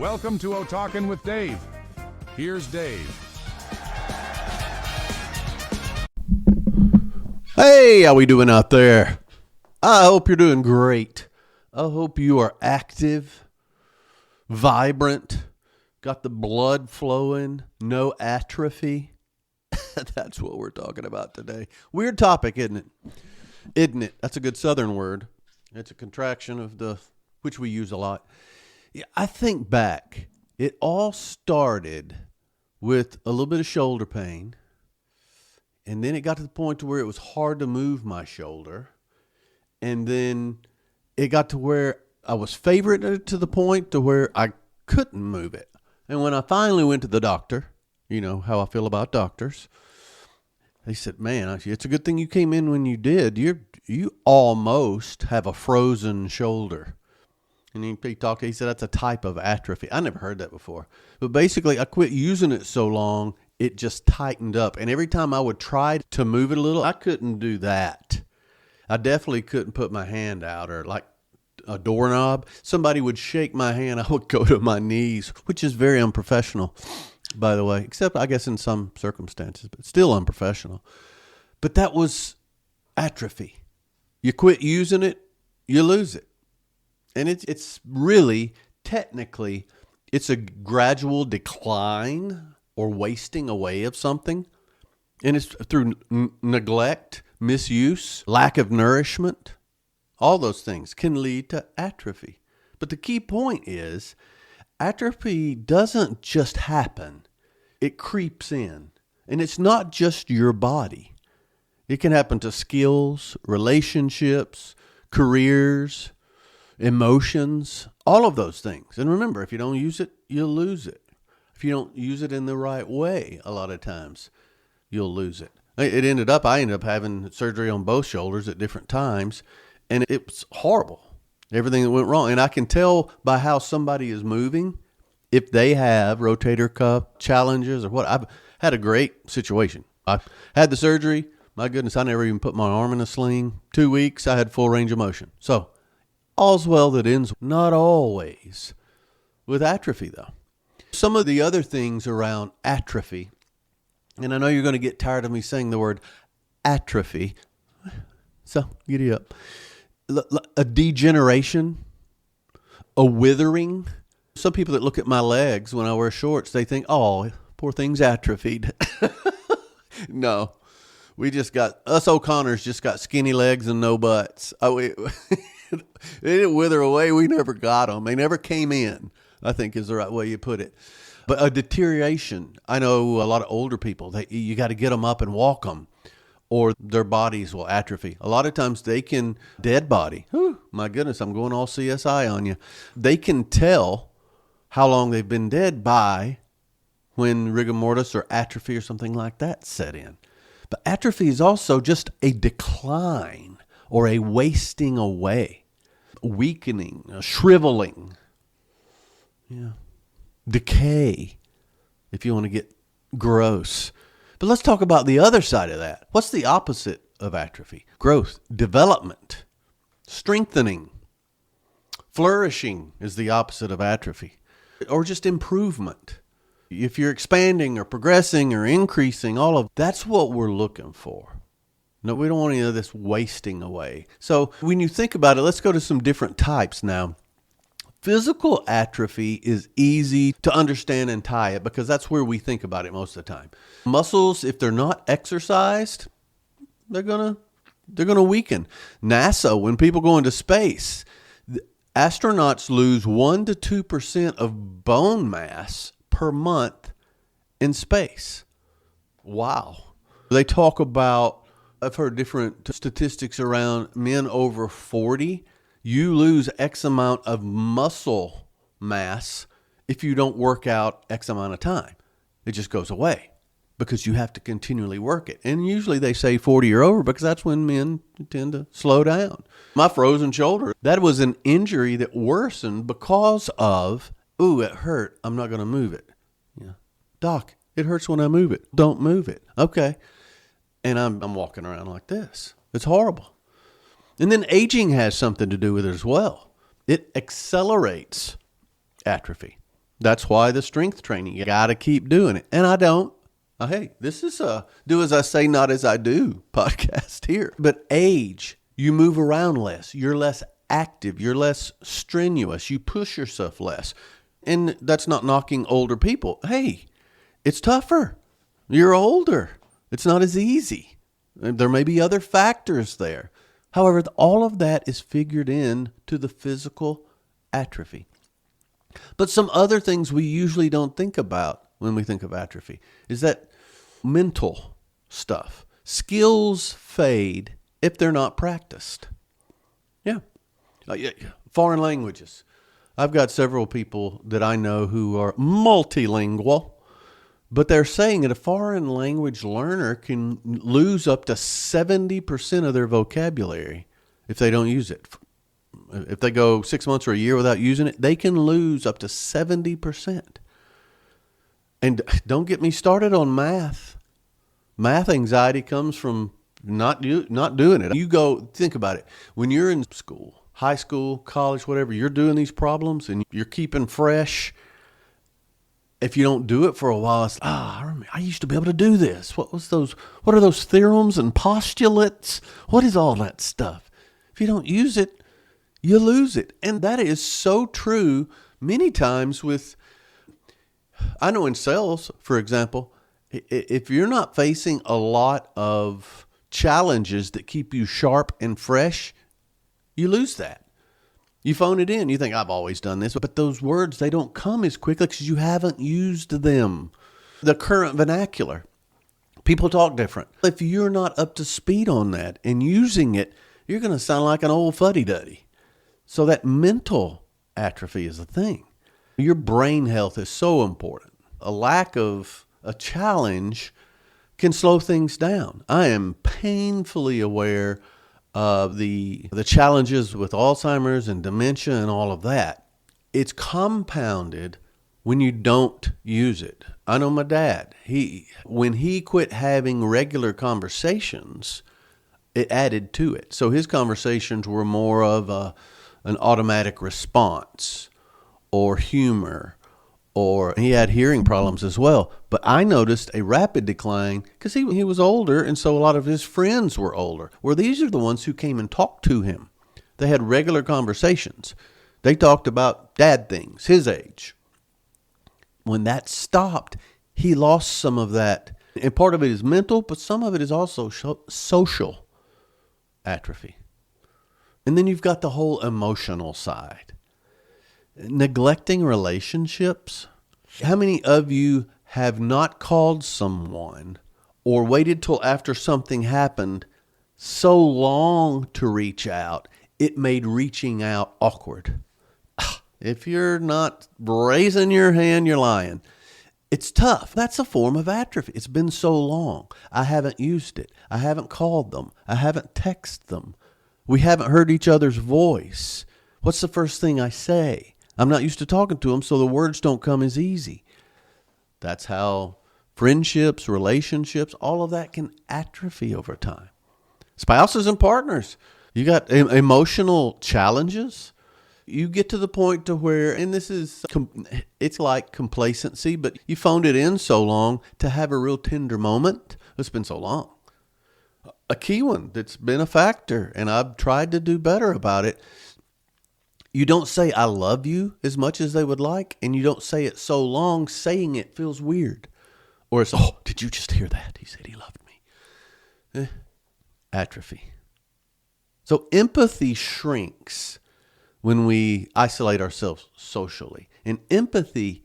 Welcome to Talking with Dave. Here's Dave. Hey, how we doing out there? I hope you're doing great. I hope you are active, vibrant, got the blood flowing, no atrophy. That's what we're talking about today. Weird topic, isn't it? Isn't it? That's a good Southern word. It's a contraction of which we use a lot. Yeah, I think back, it all started with a little bit of shoulder pain. And then it got to the point to where it was hard to move my shoulder. And then it got to where I was favoring to the point to where I couldn't move it. And when I finally went to the doctor, you know how I feel about doctors, they said, man, it's a good thing you came in when you did. You almost have a frozen shoulder. And he said that's a type of atrophy. I never heard that before. But basically, I quit using it so long, it just tightened up. And every time I would try to move it a little, I couldn't do that. I definitely couldn't put my hand out or like a doorknob. Somebody would shake my hand, I would go to my knees, which is very unprofessional, by the way, except I guess in some circumstances, but still unprofessional. But that was atrophy. You quit using it, you lose it. And it's really, technically, it's a gradual decline or wasting away of something. And it's through neglect, misuse, lack of nourishment. All those things can lead to atrophy. But the key point is, atrophy doesn't just happen. It creeps in. And it's not just your body. It can happen to skills, relationships, careers, emotions, all of those things. And remember, if you don't use it, you'll lose it. If you don't use it in the right way, a lot of times, you'll lose it. I ended up having surgery on both shoulders at different times, and it was horrible, everything that went wrong. And I can tell by how somebody is moving, if they have rotator cuff challenges or what. I've had a great situation. I had the surgery. My goodness, I never even put my arm in a sling. 2 weeks, I had full range of motion. So, all's well that ends. Not always with atrophy, though. Some of the other things around atrophy, and I know you're going to get tired of me saying the word atrophy, so giddy up. A degeneration, a withering. Some people that look at my legs when I wear shorts, they think, oh, poor thing's atrophied. No, us O'Connors just got skinny legs and no butts. They didn't wither away. We never got them. They never came in, I think is the right way you put it. But a deterioration. I know a lot of older people, you got to get them up and walk them or their bodies will atrophy. A lot of times they can, dead body. Whew, my goodness, I'm going all CSI on you. They can tell how long they've been dead by when rigor mortis or atrophy or something like that set in. But atrophy is also just a decline or a wasting away, weakening, a shriveling, decay, if you want to get gross. But let's talk about the other side of that. What's the opposite of atrophy? Growth, development, strengthening, flourishing is the opposite of atrophy, or just improvement. If you're expanding or progressing or increasing, that's what we're looking for. No, we don't want any of this wasting away. So when you think about it, let's go to some different types now. Physical atrophy is easy to understand and tie it because that's where we think about it most of the time. Muscles, if they're not exercised, they're gonna weaken. NASA, when people go into space, astronauts lose 1% to 2% of bone mass per month in space. Wow. They talk about, I've heard different statistics around men over 40. You lose X amount of muscle mass if you don't work out X amount of time. It just goes away because you have to continually work it. And usually they say 40 or over because that's when men tend to slow down. My frozen shoulder, that was an injury that worsened because of, it hurt. I'm not going to move it. Yeah. Doc, it hurts when I move it. Don't move it. Okay. And I'm walking around like this. It's horrible. And then aging has something to do with it as well. It accelerates atrophy. That's why the strength training, you got to keep doing it. And I don't. Hey, this is a do as I say, not as I do podcast here. But age, you move around less. You're less active. You're less strenuous. You push yourself less. And that's not knocking older people. Hey, it's tougher. You're older. It's not as easy. There may be other factors there. However, all of that is figured in to the physical atrophy. But some other things we usually don't think about when we think of atrophy is that mental stuff. Skills fade if they're not practiced. Yeah. Foreign languages. I've got several people that I know who are multilingual, but they're saying that a foreign language learner can lose up to 70% of their vocabulary if they don't use it. If they go 6 months or a year without using it, they can lose up to 70%. And don't get me started on math. Math anxiety comes from not doing it. You go, think about it. When you're in school, high school, college, whatever, you're doing these problems and you're keeping fresh. If you don't do it for a while, it's, I remember, I used to be able to do this. What are those theorems and postulates? What is all that stuff? If you don't use it, you lose it. And that is so true many times I know in sales, for example, if you're not facing a lot of challenges that keep you sharp and fresh, you lose that. You phone it in. You think, I've always done this. But those words, they don't come as quickly because you haven't used them. The current vernacular. People talk different. If you're not up to speed on that and using it, you're going to sound like an old fuddy-duddy. So that mental atrophy is a thing. Your brain health is so important. A lack of a challenge can slow things down. I am painfully aware of the challenges with Alzheimer's and dementia and all of that. It's compounded when you don't use it. I know my dad, when he quit having regular conversations, it added to it. So his conversations were more of an automatic response or humor, or he had hearing problems as well. But I noticed a rapid decline because he was older, and so a lot of his friends were older. Well, these are the ones who came and talked to him. They had regular conversations. They talked about dad things, his age. When that stopped, he lost some of that. And part of it is mental, but some of it is also social atrophy. And then you've got the whole emotional side. Neglecting relationships. How many of you have not called someone or waited till after something happened so long to reach out, it made reaching out awkward? If you're not raising your hand, you're lying. It's tough. That's a form of atrophy. It's been so long. I haven't used it. I haven't called them. I haven't texted them. We haven't heard each other's voice. What's the first thing I say? I'm not used to talking to them, so the words don't come as easy. That's how friendships, relationships, all of that can atrophy over time. Spouses and partners. You got emotional challenges. You get to the point to where, and it's like complacency, but you phoned it in so long to have a real tender moment. It's been so long. A key one that's been a factor, and I've tried to do better about it. You don't say I love you as much as they would like, and you don't say it so long, saying it feels weird. Or it's, did you just hear that? He said he loved me. Atrophy. So empathy shrinks when we isolate ourselves socially. And empathy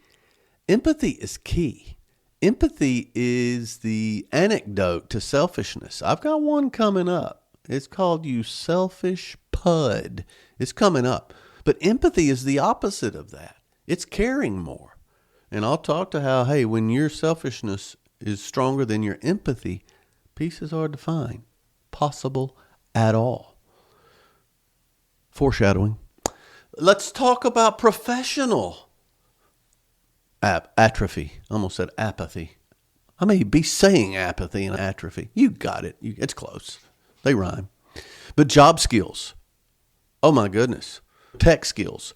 is key. Empathy is the antidote to selfishness. I've got one coming up. It's called You Selfish Pud. It's coming up. But empathy is the opposite of that. It's caring more. And I'll talk to how, when your selfishness is stronger than your empathy, peace is hard to find. Possible at all. Foreshadowing. Let's talk about professional atrophy. I almost said apathy. I may be saying apathy and atrophy. You got it. It's close. They rhyme. But job skills. Oh my goodness. Tech skills,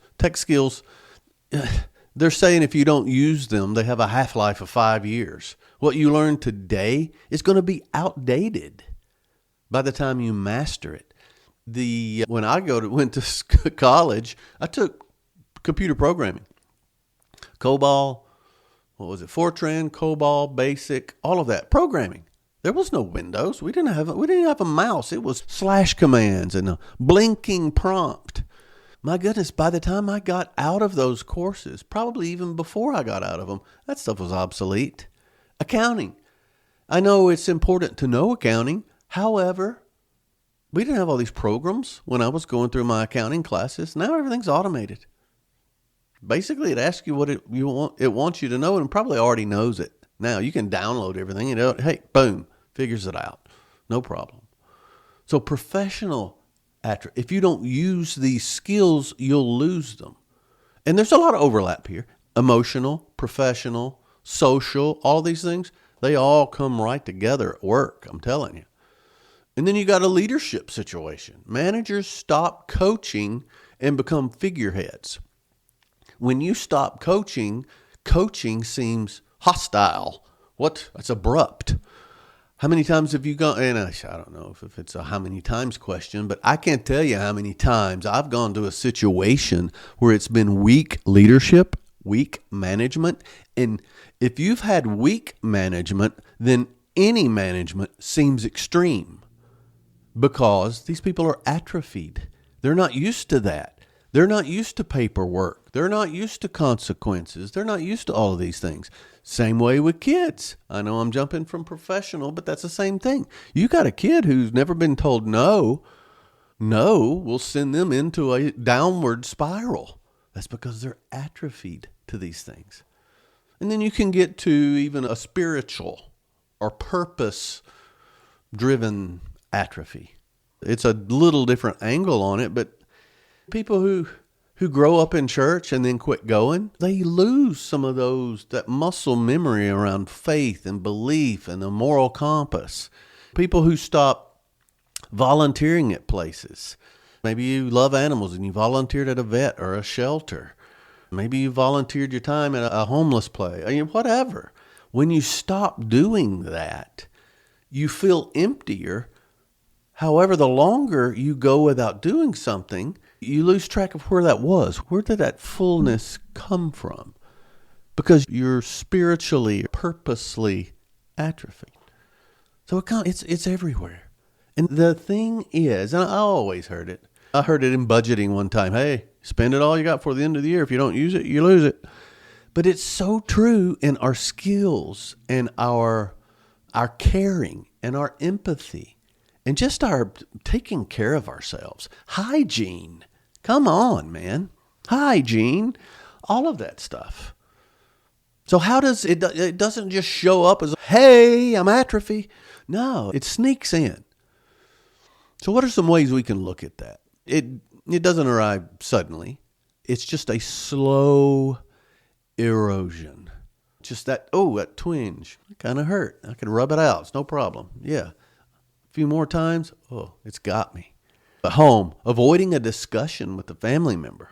They're saying if you don't use them, they have a half-life of 5 years. What you learn today is going to be outdated by the time you master it. When I went to college, I took computer programming. COBOL, what was it? Fortran, COBOL, BASIC, all of that programming. There was no Windows. We didn't have a mouse. It was slash commands and a blinking prompt. My goodness, by the time I got out of those courses, probably even before I got out of them, that stuff was obsolete. Accounting. I know it's important to know accounting. However, we didn't have all these programs when I was going through my accounting classes. Now everything's automated. Basically, it asks you what it wants you to know, and probably already knows it. Now you can download everything and hey, boom, figures it out. No problem. So if you don't use these skills, you'll lose them. And there's a lot of overlap here. Emotional, professional, social, all these things, they all come right together at work, I'm telling you. And then you got a leadership situation. Managers stop coaching and become figureheads. When you stop coaching seems hostile. What? That's abrupt. How many times have you gone, and I don't know if it's a how many times question, but I can't tell you how many times I've gone to a situation where it's been weak leadership, weak management. And if you've had weak management, then any management seems extreme because these people are atrophied. They're not used to that. They're not used to paperwork. They're not used to consequences. They're not used to all of these things. Same way with kids. I know I'm jumping from professional, but that's the same thing. You got a kid who's never been told no. No will send them into a downward spiral. That's because they're atrophied to these things. And then you can get to even a spiritual or purpose-driven atrophy. It's a little different angle on it, but people who grow up in church and then quit going, they lose some of that muscle memory around faith and belief and the moral compass. People who stop volunteering at places. Maybe you love animals and you volunteered at a vet or a shelter. Maybe you volunteered your time at a homeless place. Whatever. When you stop doing that, you feel emptier. However, the longer you go without doing something, you lose track of where that was. Where did that fullness come from? Because you're spiritually, purposely atrophied. So it's everywhere. And the thing is, and I always heard it. I heard it in budgeting one time. Hey, spend it all you got for the end of the year. If you don't use it, you lose it. But it's so true in our skills and our caring and our empathy. And just our taking care of ourselves. Hygiene. Come on, man. Hygiene. All of that stuff. So how does it doesn't just show up as, hey, I'm atrophy. No, it sneaks in. So what are some ways we can look at that? It doesn't arrive suddenly. It's just a slow erosion. Just that twinge. It kind of hurt. I could rub it out. It's no problem. Yeah. A few more times, it's got me. At home, avoiding a discussion with a family member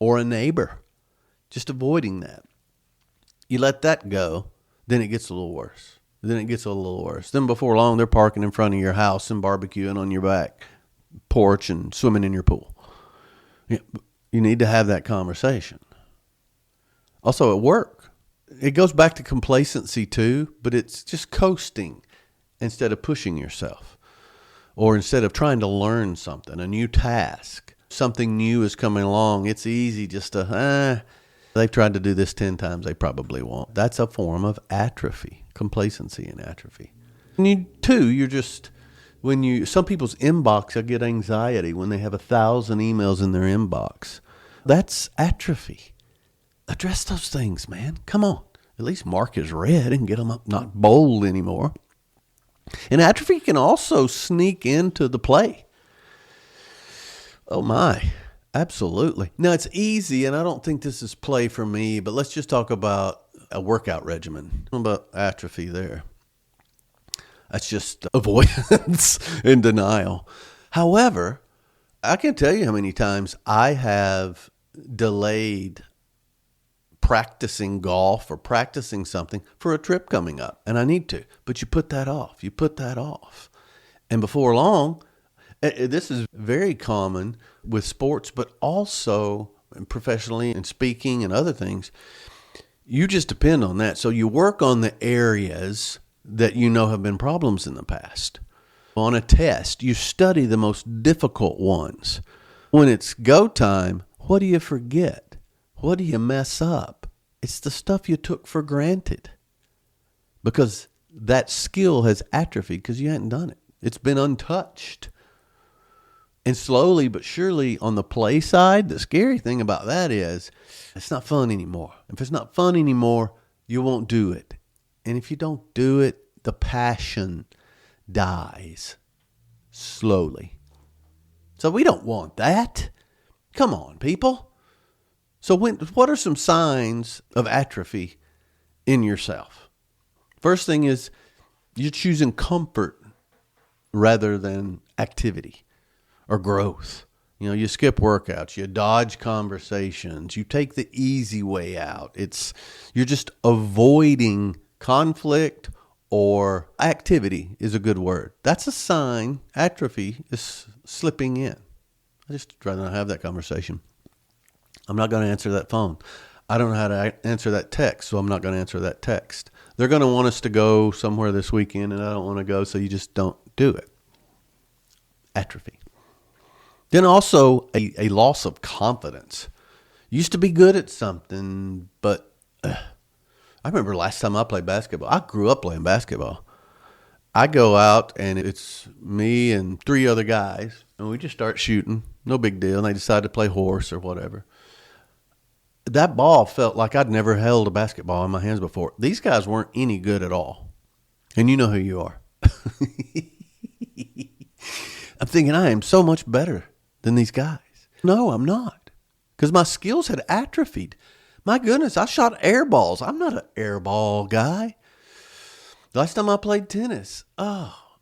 or a neighbor, just avoiding that. You let that go, then it gets a little worse. Then before long, they're parking in front of your house and barbecuing on your back porch and swimming in your pool. You need to have that conversation. Also at work, it goes back to complacency too, but it's just coasting. Instead of pushing yourself, or instead of trying to learn something, a new task, something new is coming along, it's easy just to, they've tried to do this 10 times, they probably won't. That's a form of atrophy, complacency and atrophy. And some people's inbox, I get anxiety when they have 1,000 emails in their inbox. That's atrophy. Address those things, man. Come on. At least mark as red and get them up, not bold anymore. And atrophy can also sneak into the play. Oh my, absolutely. Now it's easy, and I don't think this is play for me, but let's just talk about a workout regimen. What about atrophy there? That's just avoidance and denial. However, I can't tell you how many times I have delayed practicing golf or practicing something for a trip coming up, and I need to. But you put that off. You put that off. And before long, this is very common with sports, but also professionally and speaking and other things. You just depend on that. So you work on the areas that you know have been problems in the past. On a test, you study the most difficult ones. When it's go time, what do you forget? What do you mess up? It's the stuff you took for granted because that skill has atrophied because you hadn't done it. It's been untouched. And slowly but surely on the play side, the scary thing about that is it's not fun anymore. If it's not fun anymore, you won't do it. And if you don't do it, the passion dies slowly. So we don't want that. Come on, people. So what are some signs of atrophy in yourself? First thing is you're choosing comfort rather than activity or growth. You know, you skip workouts, you dodge conversations, you take the easy way out. You're just avoiding conflict or activity is a good word. That's a sign atrophy is slipping in. I just rather not have that conversation. I'm not going to answer that phone. I don't know how to answer that text, so I'm not going to answer that text. They're going to want us to go somewhere this weekend, and I don't want to go, so you just don't do it. Atrophy. Then also a loss of confidence. Used to be good at something, but I remember last time I played basketball. I grew up playing basketball. I go out, and it's me and 3 other guys, and we just start shooting. No big deal. And they decide to play horse or whatever. That ball felt like I'd never held a basketball in my hands before. These guys weren't any good at all. And you know who you are. I'm thinking I am so much better than these guys. No, I'm not. Because my skills had atrophied. My goodness, I shot air balls. I'm not an air ball guy. Last time I played tennis,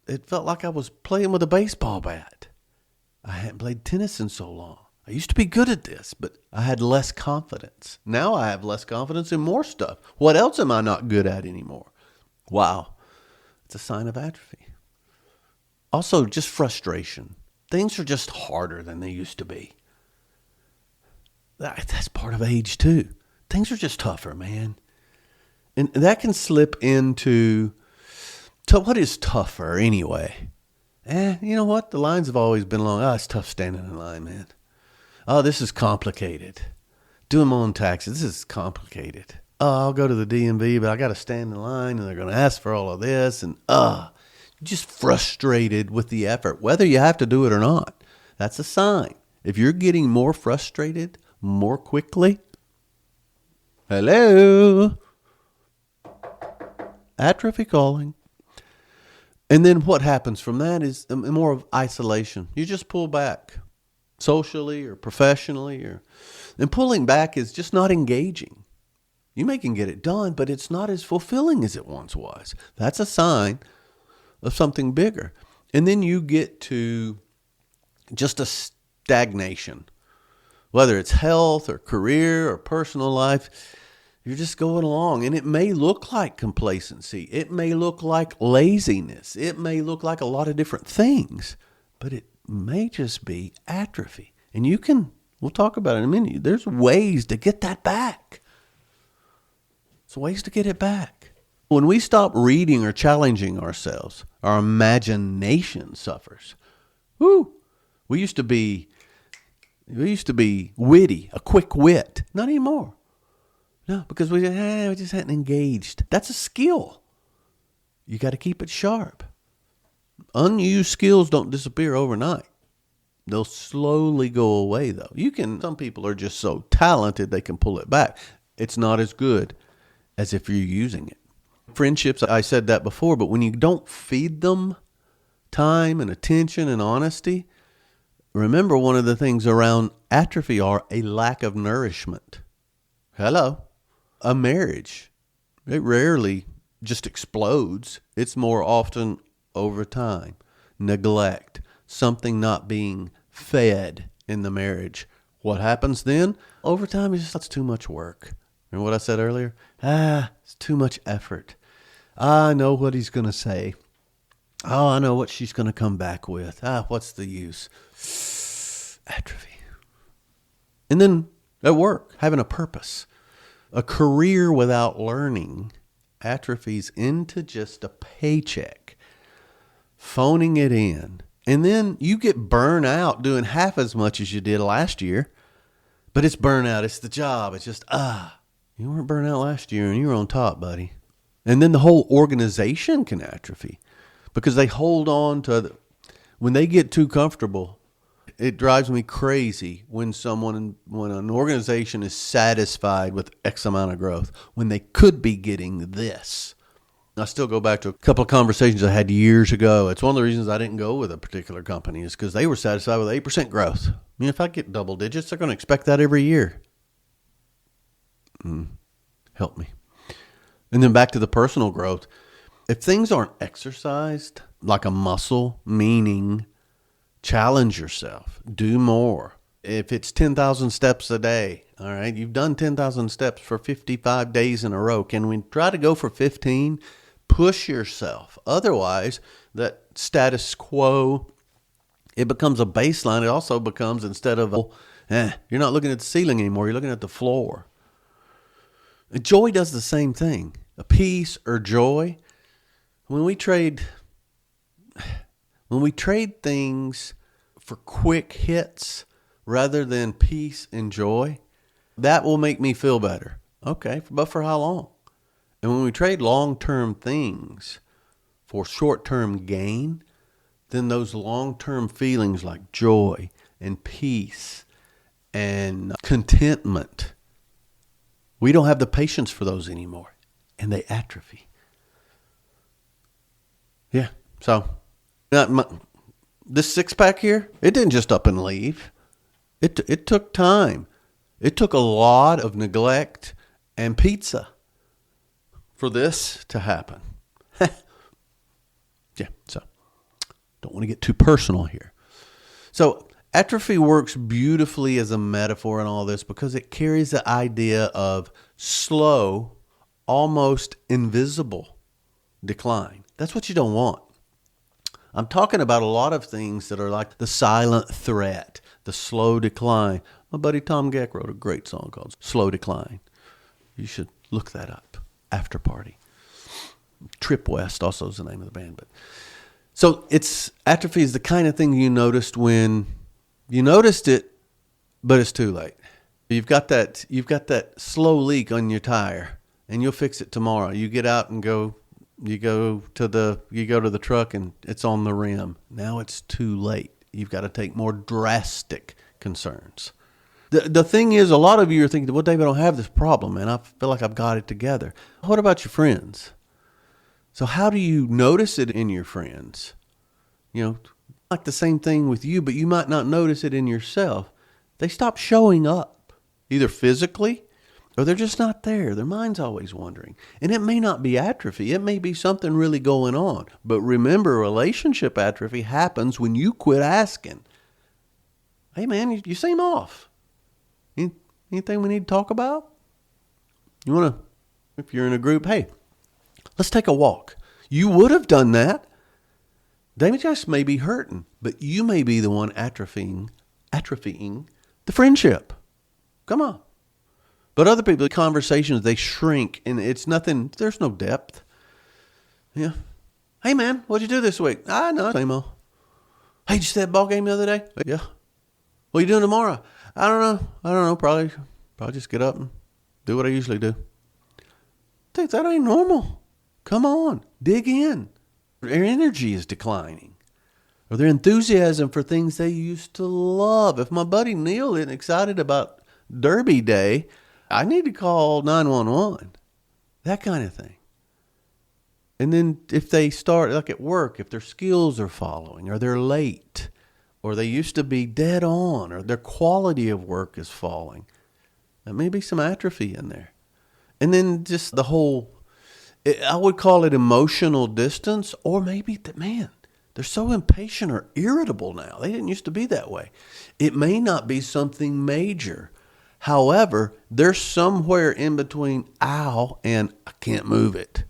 it felt like I was playing with a baseball bat. I hadn't played tennis in so long. I used to be good at this, but I had less confidence. Now I have less confidence in more stuff. What else am I not good at anymore? Wow. It's a sign of atrophy. Also, just frustration. Things are just harder than they used to be. That's part of age too. Things are just tougher, man. And that can slip into what is tougher anyway? You know what? The lines have always been long. It's tough standing in line, man. This is complicated. Doing my own taxes, this is complicated. I'll go to the DMV, but I got to stand in line, and they're going to ask for all of this, and just frustrated with the effort, whether you have to do it or not. That's a sign. If you're getting more frustrated more quickly, hello, atrophy calling. And then what happens from that is more of isolation. You just pull back socially or professionally, and pulling back is just not engaging. You may can get it done, but it's not as fulfilling as it once was. That's a sign of something bigger. And then you get to just a stagnation, whether it's health or career or personal life. You're just going along, and it may look like complacency. It may look like laziness. It may look like a lot of different things, but it may just be atrophy. And we'll talk about it in a minute. There's ways to get that back. There's ways to get it back. When we stop reading or challenging ourselves, our imagination suffers. Woo! We used to be witty, a quick wit. Not anymore. No, because we just hadn't engaged. That's a skill. You got to keep it sharp. Unused skills don't disappear overnight. They'll slowly go away, though. Some people are just so talented they can pull it back. It's not as good as if you're using it. Friendships, I said that before, but when you don't feed them time and attention and honesty, remember one of the things around atrophy are a lack of nourishment. Hello. A marriage, it rarely just explodes. It's more often over time, neglect, something not being fed in the marriage. What happens then? Over time, that's too much work. Remember what I said earlier? It's too much effort. I know what he's going to say. Oh, I know what she's going to come back with. What's the use? Atrophy. And then at work, having a purpose. A career without learning atrophies into just a paycheck, phoning it in. And then you get burned out doing half as much as you did last year. But it's burnout. It's the job. It's just, you weren't burnt out last year and you were on top, buddy. And then the whole organization can atrophy because they hold on to, when they get too comfortable, it drives me crazy when an organization is satisfied with X amount of growth when they could be getting this. I still go back to a couple of conversations I had years ago. It's one of the reasons I didn't go with a particular company is because they were satisfied with 8% growth. I mean, if I get double digits, they're going to expect that every year. Help me. And then back to the personal growth. If things aren't exercised like a muscle, meaning challenge yourself, do more. If it's 10,000 steps a day, all right, you've done 10,000 steps for 55 days in a row. Can we try to go for 15? Push yourself. Otherwise, that status quo, it becomes a baseline. It also becomes, instead of, you're not looking at the ceiling anymore. You're looking at the floor. Joy does the same thing. A peace or joy. When we trade things for quick hits rather than peace and joy, that will make me feel better. Okay, but for how long? And when we trade long-term things for short-term gain, then those long-term feelings like joy and peace and contentment, we don't have the patience for those anymore, and they atrophy. Yeah, so this six-pack here, it didn't just up and leave. It took time. It took a lot of neglect and pizza for this to happen. Yeah, so don't want to get too personal here. So atrophy works beautifully as a metaphor in all this because it carries the idea of slow, almost invisible decline. That's what you don't want. I'm talking about a lot of things that are like the silent threat, the slow decline. My buddy Tom Geck wrote a great song called Slow Decline. You should look that up. After Party. Trip West also is the name of the band. So atrophy is the kind of thing you noticed when you noticed it, but it's too late. You've got that slow leak on your tire, and you'll fix it tomorrow. You get out and you go to the truck, and it's on the rim. Now it's too late. You've got to take more drastic concerns. The thing is, a lot of you are thinking, well, David, I don't have this problem, man. I feel like I've got it together. What about your friends? So how do you notice it in your friends? Like the same thing with you, but you might not notice it in yourself. They stop showing up, either physically or they're just not there. Their mind's always wandering. And it may not be atrophy. It may be something really going on. But remember, relationship atrophy happens when you quit asking. Hey, man, you seem off. Anything we need to talk about? You want to, if you're in a group, hey, let's take a walk. You would have done that. David just may be hurting, but you may be the one atrophying the friendship. Come on. But other people, the conversations, they shrink, and it's nothing, there's no depth. Yeah. Hey, man, what'd you do this week? No, same old. Hey, did you see that ball game the other day? Yeah. What are you doing tomorrow? I don't know. Probably just get up and do what I usually do. Dude, that ain't normal. Come on, dig in. Their energy is declining, or their enthusiasm for things they used to love. If my buddy Neil isn't excited about Derby Day, I need to call 911. That kind of thing. And then if they start, like at work, if their skills are following, or they're late, or they used to be dead on, or their quality of work is falling, there may be some atrophy in there. And then just the whole, I would call it emotional distance, or maybe they're so impatient or irritable now. They didn't used to be that way. It may not be something major. However, there's somewhere in between ow and I can't move it.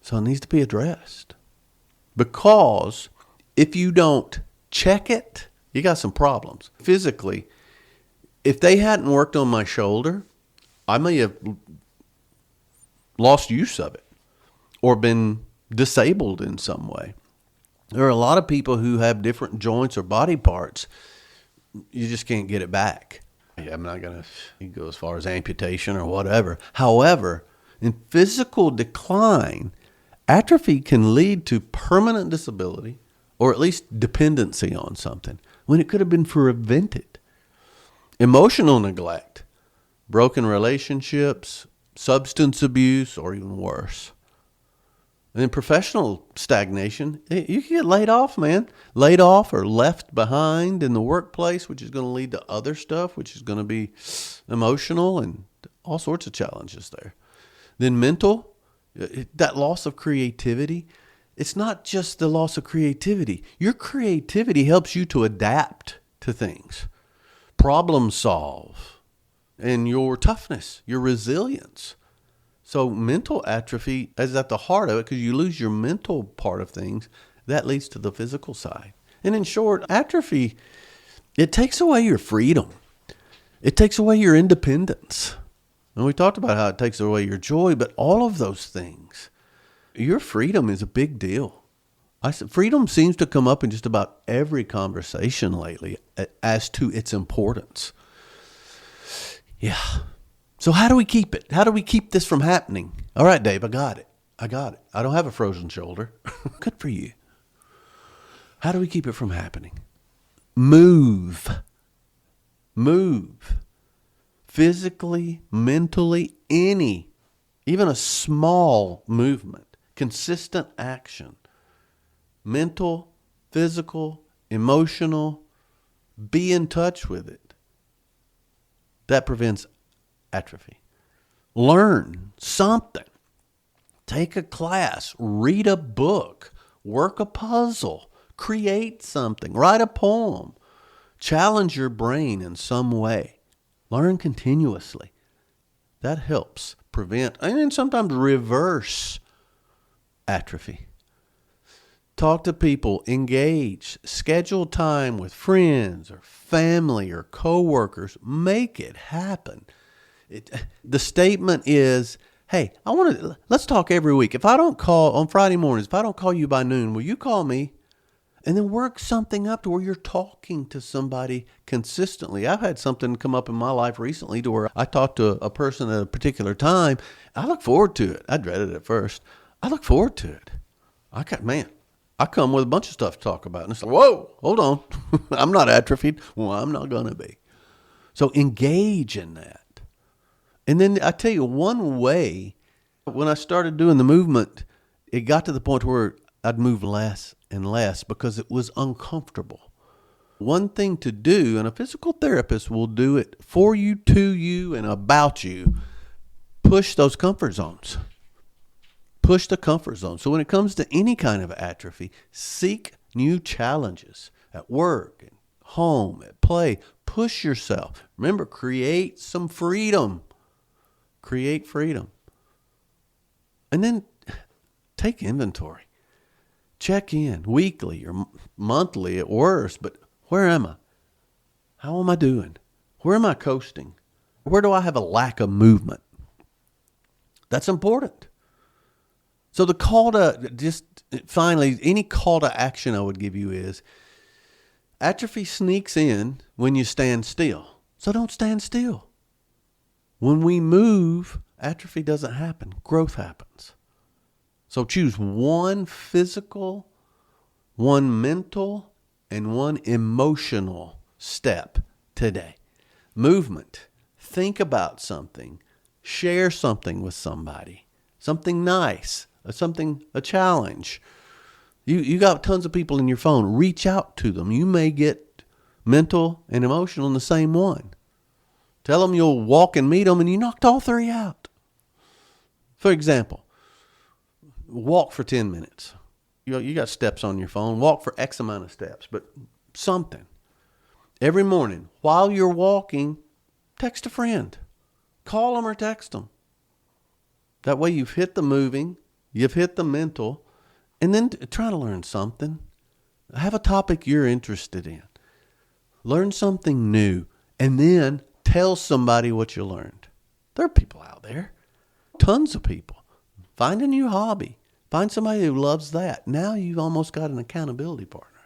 So it needs to be addressed. Because if you don't check it, you got some problems. Physically, if they hadn't worked on my shoulder, I may have lost use of it or been disabled in some way. There are a lot of people who have different joints or body parts. You just can't get it back. I'm not going to go as far as amputation or whatever. However, in physical decline, atrophy can lead to permanent disability or at least dependency on something when it could have been prevented. Emotional neglect, broken relationships, substance abuse, or even worse. And then professional stagnation, you can get laid off, man. Laid off or left behind in the workplace, which is going to lead to other stuff, which is going to be emotional and all sorts of challenges there. Then mental, that loss of creativity. It's not just the loss of creativity. Your creativity helps you to adapt to things, problem solve, and your toughness, your resilience. So mental atrophy is at the heart of it because you lose your mental part of things. That leads to the physical side. And in short, atrophy, it takes away your freedom. It takes away your independence. And we talked about how it takes away your joy, but all of those things, your freedom is a big deal. Freedom seems to come up in just about every conversation lately as to its importance. Yeah. So how do we keep it? How do we keep this from happening? All right, Dave, I got it. I don't have a frozen shoulder. Good for you. How do we keep it from happening? Move. Physically, mentally, even a small movement, consistent action, mental, physical, emotional, be in touch with it. That prevents atrophy. Learn something. Take a class, read a book, work a puzzle, create something, write a poem, challenge your brain in some way. Learn continuously. That helps prevent and sometimes reverse atrophy. Talk to people, engage, schedule time with friends or family or coworkers. Make it happen. The statement is, hey, let's talk every week. If I don't call on Friday mornings, if I don't call you by noon, will you call me? And then work something up to where you're talking to somebody consistently. I've had something come up in my life recently to where I talked to a person at a particular time. I look forward to it. I dreaded it at first. I look forward to it. I come with a bunch of stuff to talk about. And it's like, whoa, hold on. I'm not atrophied. Well, I'm not going to be. So engage in that. And then I tell you one way, when I started doing the movement, it got to the point where I'd move less and less because it was uncomfortable. One thing to do, and a physical therapist will do it for you, to you, and about you, push those comfort zones. Push the comfort zone. So when it comes to any kind of atrophy, seek new challenges at work, at home, at play. Push yourself. Remember, create some freedom. Create freedom. And then take inventory. Check in weekly or monthly at worst, but where am I? How am I doing? Where am I coasting? Where do I have a lack of movement? That's important. So the call to, just finally, any call to action I would give you is, atrophy sneaks in when you stand still. So don't stand still. When we move, atrophy doesn't happen. Growth happens. So choose one physical, one mental, and one emotional step today. Movement. Think about something. Share something with somebody. Something nice. A challenge. You got tons of people in your phone. Reach out to them. You may get mental and emotional in the same one. Tell them you'll walk and meet them, and you knocked all three out. For example, walk for 10 minutes. You got steps on your phone. Walk for X amount of steps, but something. Every morning, while you're walking, text a friend. Call them or text them. That way you've hit the moving, you've hit the mental, and then try to learn something. Have a topic you're interested in. Learn something new, and then tell somebody what you learned. There are people out there, tons of people. Find a new hobby. Find somebody who loves that. Now you've almost got an accountability partner.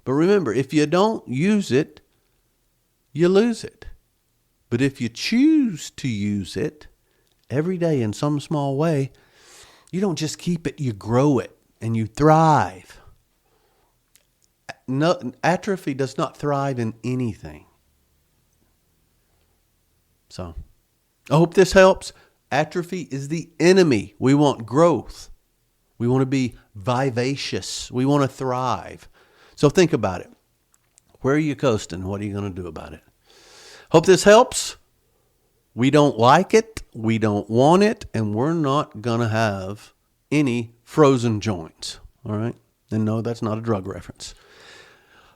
But remember, if you don't use it, you lose it. But if you choose to use it every day in some small way, you don't just keep it, you grow it and you thrive. No, atrophy does not thrive in anything. So, I hope this helps. Atrophy is the enemy. We want growth. We want to be vivacious. We want to thrive. So think about it. Where are you coasting? What are you going to do about it? Hope this helps. We don't like it. We don't want it. And we're not going to have any frozen joints. All right? And no, that's not a drug reference.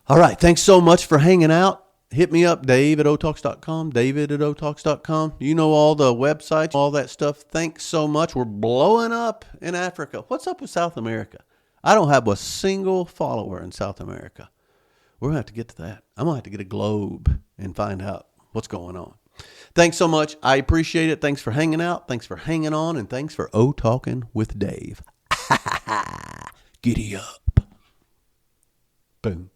All right. Thanks so much for hanging out. Hit me up, Dave@otalks.com, David@otalks.com. You know all the websites, all that stuff. Thanks so much. We're blowing up in Africa. What's up with South America? I don't have a single follower in South America. We're going to have to get to that. I'm going to have to get a globe and find out what's going on. Thanks so much. I appreciate it. Thanks for hanging out. Thanks for hanging on. And thanks for Talking with Dave. Giddy up. Boom.